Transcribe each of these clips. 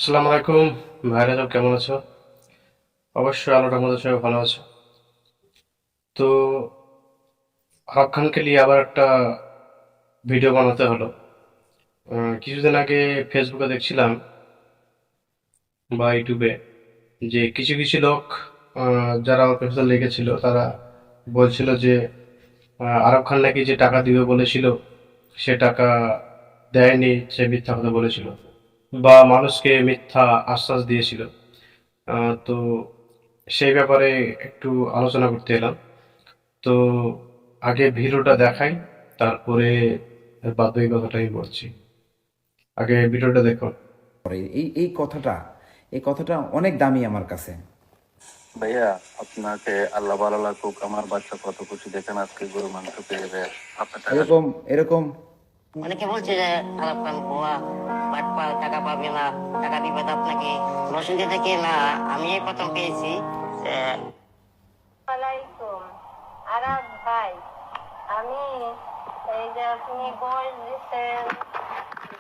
আসসালামু আলাইকুম ভাইরা, সব কেমন আছো? অবশ্যই আল্লাহর রহমতে সবাই ভালো আছো। তো আরাব খানকে নিয়ে আবার একটা ভিডিও বানাতে হলো। কিছুদিন আগে ফেসবুকে দেখছিলাম বা ইউটিউবে যে কিছু কিছু লোক যারা ওর পেছনে লেগেছিল তারা বলছিল যে আরব খান নাকি যে টাকা দিবে বলেছিল সে টাকা দেয়নি, সে মিথ্যা কথা বলেছিল বা মানুষকে মিথ্যা আশ্বাস দিয়েছিল। তো সেই ব্যাপারে একটু আলোচনা করতে এলাম। তো আগে ভিডিওটা দেখাই, তারপরে বাদ বাকি কথাটা আমি বলছি। আগে ভিডিওটা দেখো। করে এই কথাটা অনেক দামি আমার কাছে। ভাইয়া, আপনাকে আল্লাহ ভালো লাগুক, আমার বাচ্চা কত খুশি দেখেন আজকে গরু মাংস পেয়ে যায় আপনার টাকা। এরকম এরকম অনেকে বলছে যে আলাপ খান ভুয়া বাটপার, টাকা পাবে না, টাকা দিবে তো আপনাকে। নরসিংদী থেকে না, আমি এই প্রথম পেয়েছি। ওয়ালাইকুম আরাব ভাই, আমি এই যে আপনি গোল্ড দিচ্ছেন,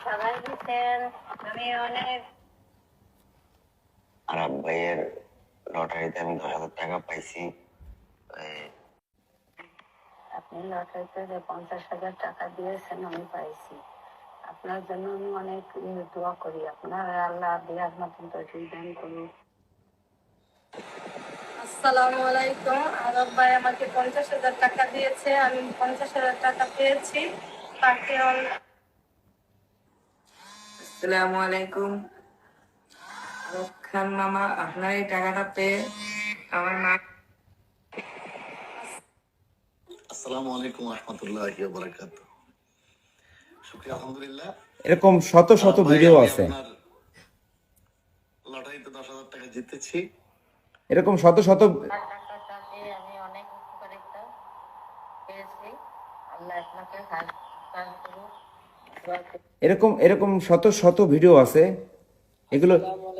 সবাই দিচ্ছেন, আমি অনেক আরব ভাইয়ের লটারিতে আমি 10,000 টাকা পাইছি। আপনি লটারিতে যে 50,000 টাকা দিয়েছেন আমি পাইছি। আপনার জন্য আমি অনেক দোয়া করি, আপনার আল্লাহ দেওয়ার মতন তো দান করুন। আসসালামু আলাইকুম। আরব ভাই আমাকে 50,000 টাকা দিয়েছে, আমি 50,000 টাকা পেয়েছি। তাকে আসসালামু আলাইকুম। আরব খান মামা, আপনার এই টাকাটা পেয়ে আমার মা। আসসালামু আলাইকুম রহমতুল্লাহি ওয়া বারাকাতুহু। শুকরিয়া, আলহামদুলিল্লাহ। এরকম শত শত ভাই, ভিডিও আমি আছে। আপনার লটারিতে 10,000 টাকা জিতেছি। এরকম শত শত টাকাটা পেয়ে আমি অনেক উপকারিতা পেয়েছি। আল্লাহ আপনাকে দান করুন, দোয়া করি। এরকম এরকম শত শত ভিডিও আছে। এগুলো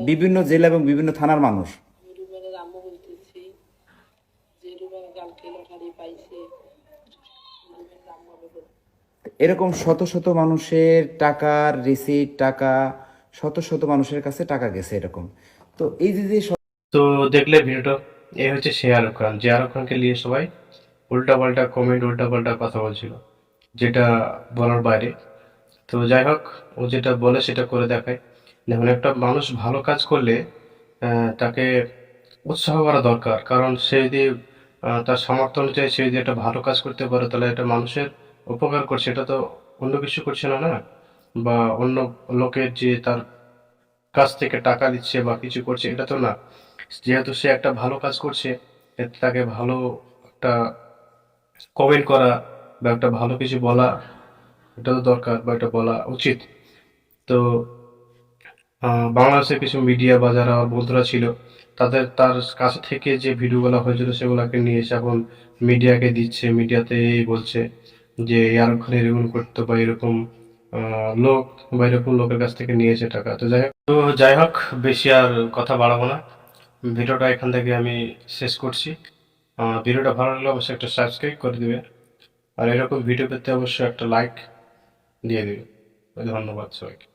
বিভিন্ন জেলা এবং বিভিন্ন থানার মানুষ। রুবেলের আম্মু বলতেছি যে রুবেল কালকে লটারি পাইছে। রুবেলের আম্মু আমি বলছি। এরকম শত শত মানুষের টাকার রিসিট, টাকা শত শত মানুষের কাছে টাকা গেছে এরকম। তো এই যে যে তো দেখলে ভিডিওটা, এই হচ্ছে সে আরব খান, যে আরব খানকে নিয়ে সবাই উল্টাপাল্টা কমেন্ট, উল্টাপাল্টা কথা বলছিল, যেটা বলার বাইরে। তো যাই হোক, ও যেটা বলে সেটা করে দেখায়। দেখুন, একটা মানুষ ভালো কাজ করলে তাকে উৎসাহ করা দরকার, কারণ সে যদি তার সামর্থ্য অনুযায়ী সে যদি একটা ভালো কাজ করতে পারে তাহলে এটা মানুষের উপকার করছে, এটা তো অন্য কিছু করছে না, না? বা অন্য লোকের যে তার কাছ থেকে টাকা দিচ্ছে বা কিছু করছে, এটা তো না। যেহেতু সে একটা ভালো কাজ করছে, এতে তাকে ভালো একটা কমেন্ট করা বা একটা ভালো কিছু বলা, এটা তো দরকার বা এটা বলা উচিত। তো বাংলাদেশের কিছু মিডিয়া বা যারা আমার বন্ধুরা ছিল, তার কাছ থেকে যে ভিডিওগুলো হয়েছিল সেগুলোকে নিয়ে এসে এখন মিডিয়াকে দিচ্ছে, মিডিয়াতে বলছে যে আরব খান এরকম করতো বা এরকম লোক বা এরকম লোকের কাছ থেকে নিয়েছে টাকা। তো যাই হোক, বেশি আর কথা বাড়াবো না, ভিডিওটা এখান থেকে আমি শেষ করছি। ভিডিওটা ভালো লাগলে অবশ্যই একটা সাবস্ক্রাইব করে দিবে, আর এরকম ভিডিও পেতে অবশ্যই একটা লাইক দিয়ে দিবে। ধন্যবাদ সবাইকে।